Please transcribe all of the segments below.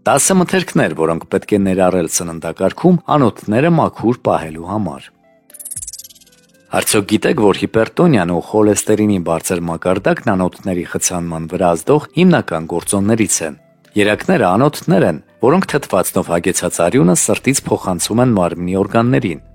10 մթերքներ, որոնք պետք է ներառել սննդակարգում անոթները մաքուր պահելու համար։ Արդյոք գիտեք, որ հիպերտոնիան ու խոլեստերինի բարձր մակարդակն անոթների խցանման վրա ազդող հիմնական գործոններից են։ Երակները անոթներ են, որոնք թթվածնով հագեցած արյունը սրտից փոխանցում են մարմնի օրգաններին։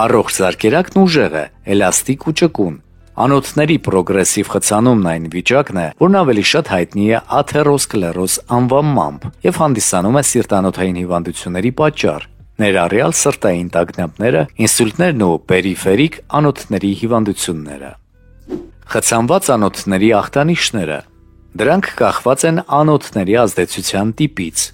Առողջ զարկերակն ուժեղ է, էլաստիկ ու ճկուն։ Անոթների պրոգրեսիվ խցանումն այն վիճակն է, որն ավելի շատ հայտնի է աթերոսկլերոզ անվանմամբ եւ հանդիսանում է սիրտանոթային հիվանդությունների պատճառ, ներառյալ սրտային տագնապները, ինսուլտներն ու պերիֆերիկ անոթների հիվանդությունները։ Խցանված անոթների ախտանիշները։ Դրանք կախված են անոթների ազդեցության տիպից։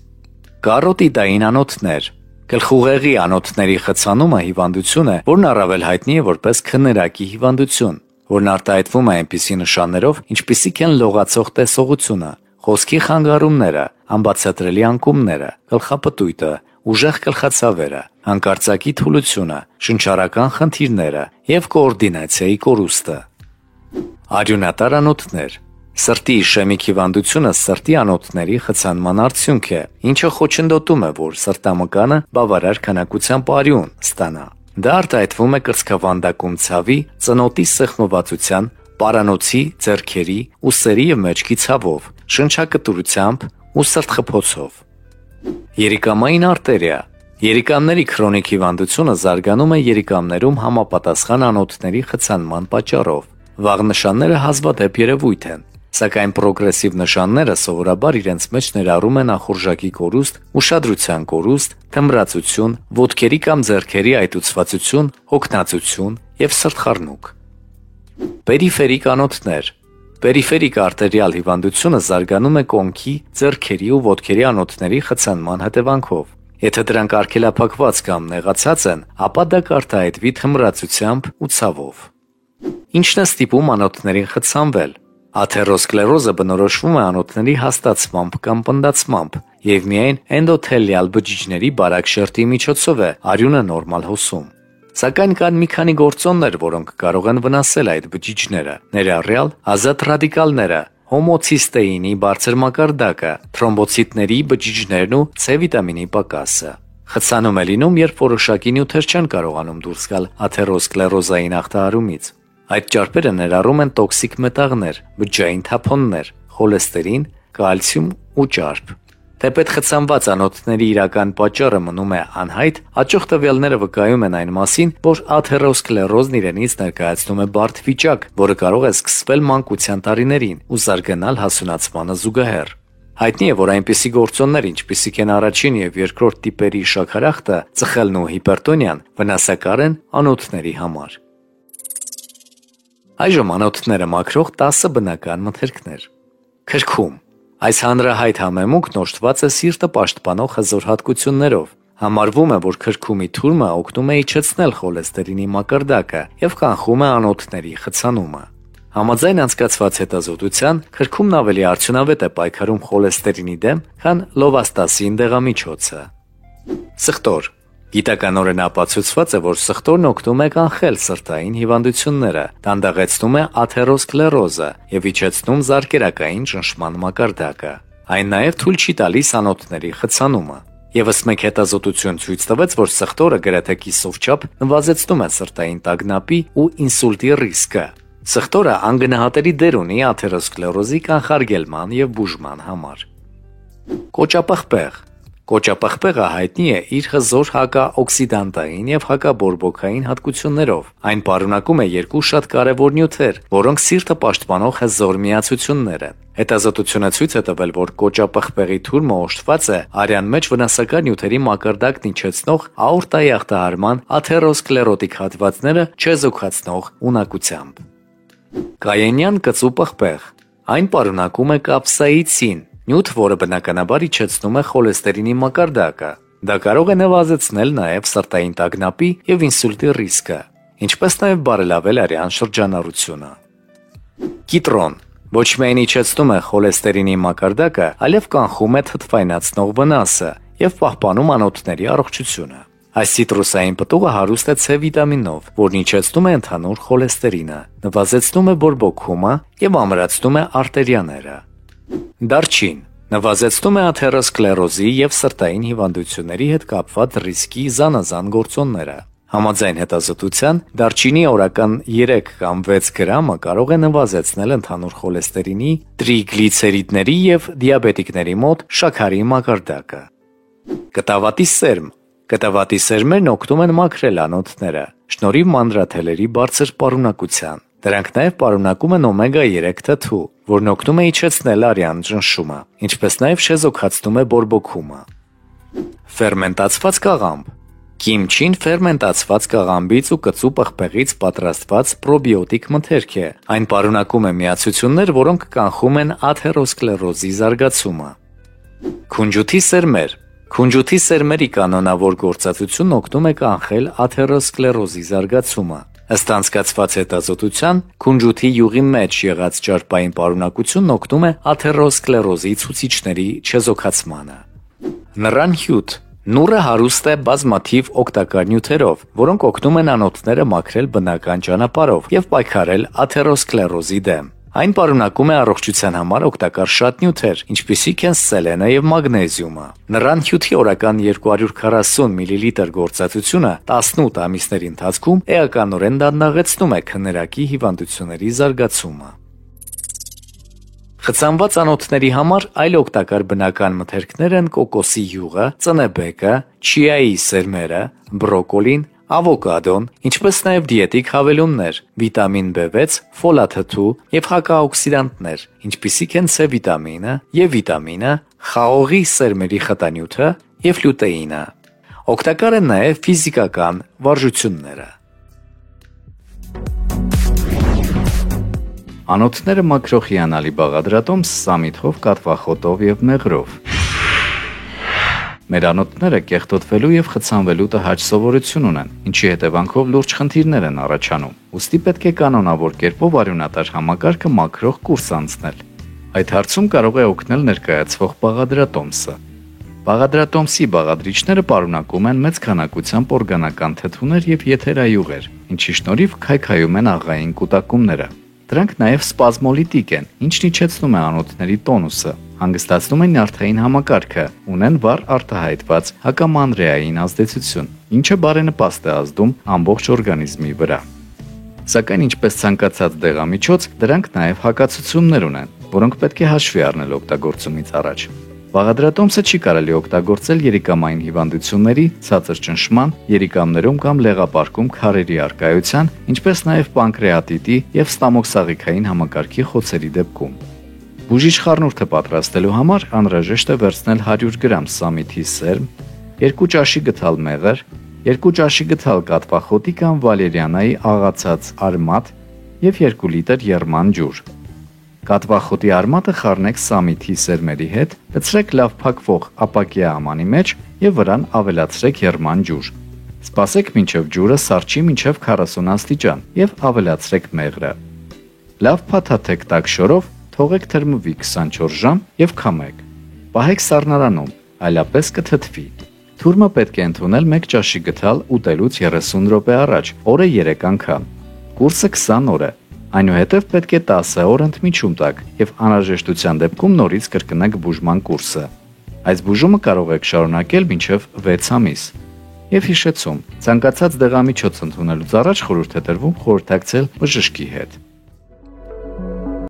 Կարոտիդային անոթներ։ Գլխուղեղի անոթների խցանումը հիվանդություն է, որն առավել հայտնի է որպես քններակի հիվանդություն, որն արտահայտվում է այնպիսի նշաններով, ինչպիսիք են լողացող տեսողությունը, խոսքի խանգարումները, անբացատրելի անկումները, գլխապտույտը, ուժեղ գլխացավերը, հանկարծակի թուլությունը, շնչառական խնդիրները և կոորդինացիայի կորուստը։ Արյունատար անոթներ։ Սրտի իշեմիկ հիվանդությունը սրտի անոթների խցանման արդյունք է, ինչը խոչընդոտում է, որ սրտամկանը բավարար քանակությամբ արյուն ստանա։ Դա արտահայտվում է կրծքավանդակում ցավի, ծնոտի սեղմվածության, պարանոցի, ձեռքերի, ուսերի և մեջքի ցավով, շնչակտուրությամբ ու սրտխփոցով։ Երիկամային արտերիա։ Երիկամների քրոնիկ հիվանդությունը զարգանում է երիկամներում համապատասխան անոթների խցանման պատճառով։ Վաղ նշանները հազվադեպ երևույթ են, սակայն պրոգրեսիվ նշանները սովորաբար իրենց մեջ ներառում են ախորժակի կորուստ, ուշադրության կորուստ, թմրացություն, ոտքերի կամ ձեռքերի այտուցվածություն, հոգնածություն և սրտխառնուկ։ Պերիֆերիկ անոթներ։ Պերիֆերիկ արտերիալ հիվանդությունը զարգանում է կոնքի, ձեռքերի ու ոտքերի անոթների խցանման հետևանքով։ Եթե դրանք արգելափակված կամ նեղացած են, ապա դա կարտահայտվի թմրացությամբ ու ցավով։ Ինչն է ստիպում անոթներին խցանվել։ Աթերոսկլերոզը բնորոշվում է անոթների հաստացմամբ կամ պնդացմամբ, և միայն էնդոթելիալ բջիջների բարակ շերտի միջոցով է արյունը նորմալ հոսում։ Սակայն կան մի քանի գործոններ, որոնք կարող են վնասել այդ բջիջները, ներառյալ ազատ ռադիկալները, հոմոցիստեինի բարձր մակարդակը, թրոմբոցիտների բջիջներն ու C վիտամինի պակասը։ Խցանում է լինում, երբ որոշակի նյութեր չեն կարողանում դուրս գալ աթերոսկլերոզային ախտահարումից։ Այդ ճարպերը ներառում են տոքսիկ մետաղներ, բջջային թափոններ, խոլեստերին, կալցիում ու ճարպ։ Թեպետ խցանված անոթների իրական պատճառը մնում է անհայտ, հաջող տվյալները վկայում են այն մասին, որ աթերոսկլերոզն իրենից ներկայացնում է բարդ վիճակ, որը կարող է սկսվել մանկության տարիներին ու զարգանալ հասունացմանը զուգահեռ։ Հայտնի է, որ այնպիսի գործոններ, ինչպիսիք են առաջին և երկրորդ տիպերի շաքարախտը, ծխելն ու հիպերտոնիան, վնասակար են անոթների համար։ Այժմ անոթները մաքրող 10 բնական մթերքներ։ Քրքում։ Այս հանրահայտ համեմունքն օժտված է սիրտը պաշտպանող հզոր հատկություններով։ Համարվում է, որ քրքումի թուրմը օգնում է իջեցնել խոլեստերինի մակարդակը և կանխում է անոթների խցանումը։ Համաձայն անցկացված հետազոտության, քրքումն ավելի արդյունավետ է պայքարում խոլեստերինի դեմ, քան լովաստասին դեղամիջոցը։ Սխտոր։ Գիտականորեն ապացուցված է, որ սխտորն օգնում է կանխել սրտային հիվանդությունները, դանդաղեցնում է աթերոսկլերոզը և իջեցնում զարկերակային ճնշման մակարդակը։ Այն նաև թույլ չի տալիս անոթների խցանումը։ Եվս մեկ հետազոտություն ցույց տվեց, որ սխտորը գրեթե կիսով չափ նվազեցնում է սրտային տագնապի ու ինսուլտի ռիսկը։ Սխտորը անգնահատելի դեր ունի աթերոսկլերոզի կանխարգելման և բուժման համար։ Կոճապղպեղ։ Կոճապղպեղը հայտնի է իր հզոր հակաօքսիդանտային և հակաբորբոքային հատկություններով։ Այն պարունակում է երկու շատ կարևոր նյութեր, որոնք սիրտը պաշտպանող հզոր միացություններ են։ Հետազոտությունը ցույց է տվել, որ կոճապղպեղի թուրմը օժտված է արյան մեջ վնասակար նյութերի մակարդակն իջեցնող աորտայի ախտահարման աթերոսկլերոտիկ հատվածները չեզոքացնող ունակությամբ։ Կայենյան կծու պղպեղ։ Այն պարունակում է կապսաիցին, նյութ, որը բնականաբար իջեցնում է խոլեստերինի մակարդակը։ Դա կարող է նվազեցնել նաև սրտային տագնապի և ինսուլտի ռիսկը, ինչպես նաև բարելավել արյան շրջանառությունը։ Կիտրոն ոչ միայն իջեցնում է խոլեստերինի մակարդակը, այլև կանխում է թթվայնացնող վնասը և պահպանում անոթների առողջությունը։ Այս սիտրուսային պտուղը հարուստ է C վիտամինով, որն իջեցնում է ընդհանուր խոլեստերինը, նվազեցնում է բորբոքումը և ամրացնում է արտերիաները։ Դարչին։ Նվազեցնում է աթերոսկլերոզի եւ սրտային հիվանդությունների հետ կապված ռիսկի զանազան գործոնները։ Համաձայն հետազոտության, դարչինի օրական 3 կամ 6 գրամը կարող է նվազեցնել ընդհանուր խոլեստերինի, տրիգլիցերիդների եւ դիաբետիկների մոտ շաքարի մակարդակը։ Կտավատի սերմ։ Կտավատի սերմերն օգնում են մաքրել անոթները, շնորհիվ մանրաթելերի բարձր պարունակության։ Դրանք նաև պարունակում են օմեգա 3 թթու, որն օգնում է իջեցնել արյան ճնշումը, ինչպես նաև շեզոքացնում է բորբոքումը։ Ֆերմենտացված կաղամբ։ Կիմչին ֆերմենտացված կաղամբից ու կծու պղպեղից պատրաստված պրոբիոտիկ մթերք է։ Այն պարունակում է միացություններ, որոնք կանխում են աթերոսկլերոզի զարգացումը։ Քունջութի սերմեր։ Քունջութի սերմերի կանոնավոր գործածությունն օգնում է կանխել աթերոսկլերոզի զարգացումը։ Ըստ անցկացված հետազոտության, քունջութի յուղի մեջ եղած ճարպային պարունակությունն օգնում է աթերոսկլերոզի ցուցիչների չեզոքացմանը։ Նռան հյութ։ Նուռը հարուստ է բազմաթիվ օգտակար նյութերով, որոնք օգնում են անոթները մաքրել բնական ճանապարհով եւ պայքարել աթերոսկլերոզի դեմ։ Այն պարունակում է առողջության համար օգտակար շատ նյութեր, ինչպիսիք են սելենը եւ մագնեզիումը։ Նռան հյութի օրական 240 մլ գործածությունը 18 ամիսների ընթացքում էականորեն դանդաղեցնում է քննարկի հիվանդությունների զարգացումը։ Խցանված անոթների համար այլ օգտակար բնական մթերքներ են կոկոսի յուղը, ծնեբեկը, չիայի սերմերը, բրոկոլին, ավոկադոն, ինչպես նաև դիետիկ հավելումներ, վիտամին B6, ֆոլաթթու եւ հակաօքսիդանտներ, ինչպիսիք են C վիտամինը եւ վիտամինը, խաղողի սերմերի խտանյութը եւ լյուտեինը։ Օգտակար են նաև ֆիզիկական վարժությունները։ Անոթները մաքրող հիանալի բաղադրատոմս սամիթով, կատվախոտով եւ մեղրով։ Մեր անոթները կեղտոտվելու եւ խցանվելու տհաճ սովորություն ունեն, ինչի հետևանքով լուրջ խնդիրներ են առաջանում։ Ուստի պետք է կանոնավոր կերպով արյունատար համակարգը մաքրող կուրս անցնել։ Այդ հարցում կարող է օգնել ներկայացվող բաղադրատոմսը։ Բաղադրատոմսի բաղադրիչները պարունակում են մեծ քանակությամբ օրգանական թթուներ եւ եթերայուղեր, ինչի շնորհիվ քայքայում են աղային կուտակումները։ Դրանք նաև սպազմոլիտիկ են, ինչն իջեցնում է անոթների տոնուսը, հանգստացնում է նյարդային համակարգը, ունեն վառ արտահայտված հակամանրեային ազդեցություն, ինչը բարենպաստ է ազդում ամբողջ օրգանիզմի վրա։ Սակայն ինչպես ցանկացած դեղամիջոց, դրանք նաև հակացություններ ունեն, որոնք պետք է հաշվի առնել օգտագործումից առաջ։ Բաղադրատոմսը չի կարելի օգտագործել երիկամային հիվանդությունների, ցածր ճնշման, երիկամներում կամ լեղապարկում քարերի առկայության, ինչպես նաև պանկրեատիտի եւ ստամոքսաղիքային համակարգի խոցերի դեպքում։ Բուժիչ խառնուրդը պատրաստելու համար անհրաժեշտ է վերցնել 100 գրամ սամիթի սերմ, 2 ճաշի գթալ մեղր, 2 ճաշի գթալ կատվախոտի կամ վալերիանայի աղացած արմատ եւ 2 լիտր եռման ջուր։ Կատվախոտի արմատը խառնեք սամիթի սերմերի հետ, լցրեք լավ փակվող ապակյա ամանի մեջ եւ վրան ավելացրեք եռման ջուր։ Սպասեք մինչև ջուրը սառչի մինչև 40 աստիճան եւ ավելացրեք մեղրը։ Լավ փաթաթեք տաք շորով, թողեք թրմվի 24 ժամ եւ քամեք։ Պահեք սառնարանում, այլապես կթթվի։ Թուրմը պետք է ընդունել 1 ճաշի գթալ ուտելուց 30 րոպե առաջ, օրը 3 անգամ։ Կուրսը 20 օր է։ Այնուհետև պետք է 10 օր ընդմիջում տաք եւ անհրաժեշտության դեպքում նորից կրկնեք բուժման կուրսը։ Այս բուժումը կարող եք շարունակել մինչև 6 ամիս։ Եվ հիշեցում, ցանկացած դեղամիջոց ընդունելուց առաջ խորհուրդ է տրվում խորհրդակցել բժշկի հետ։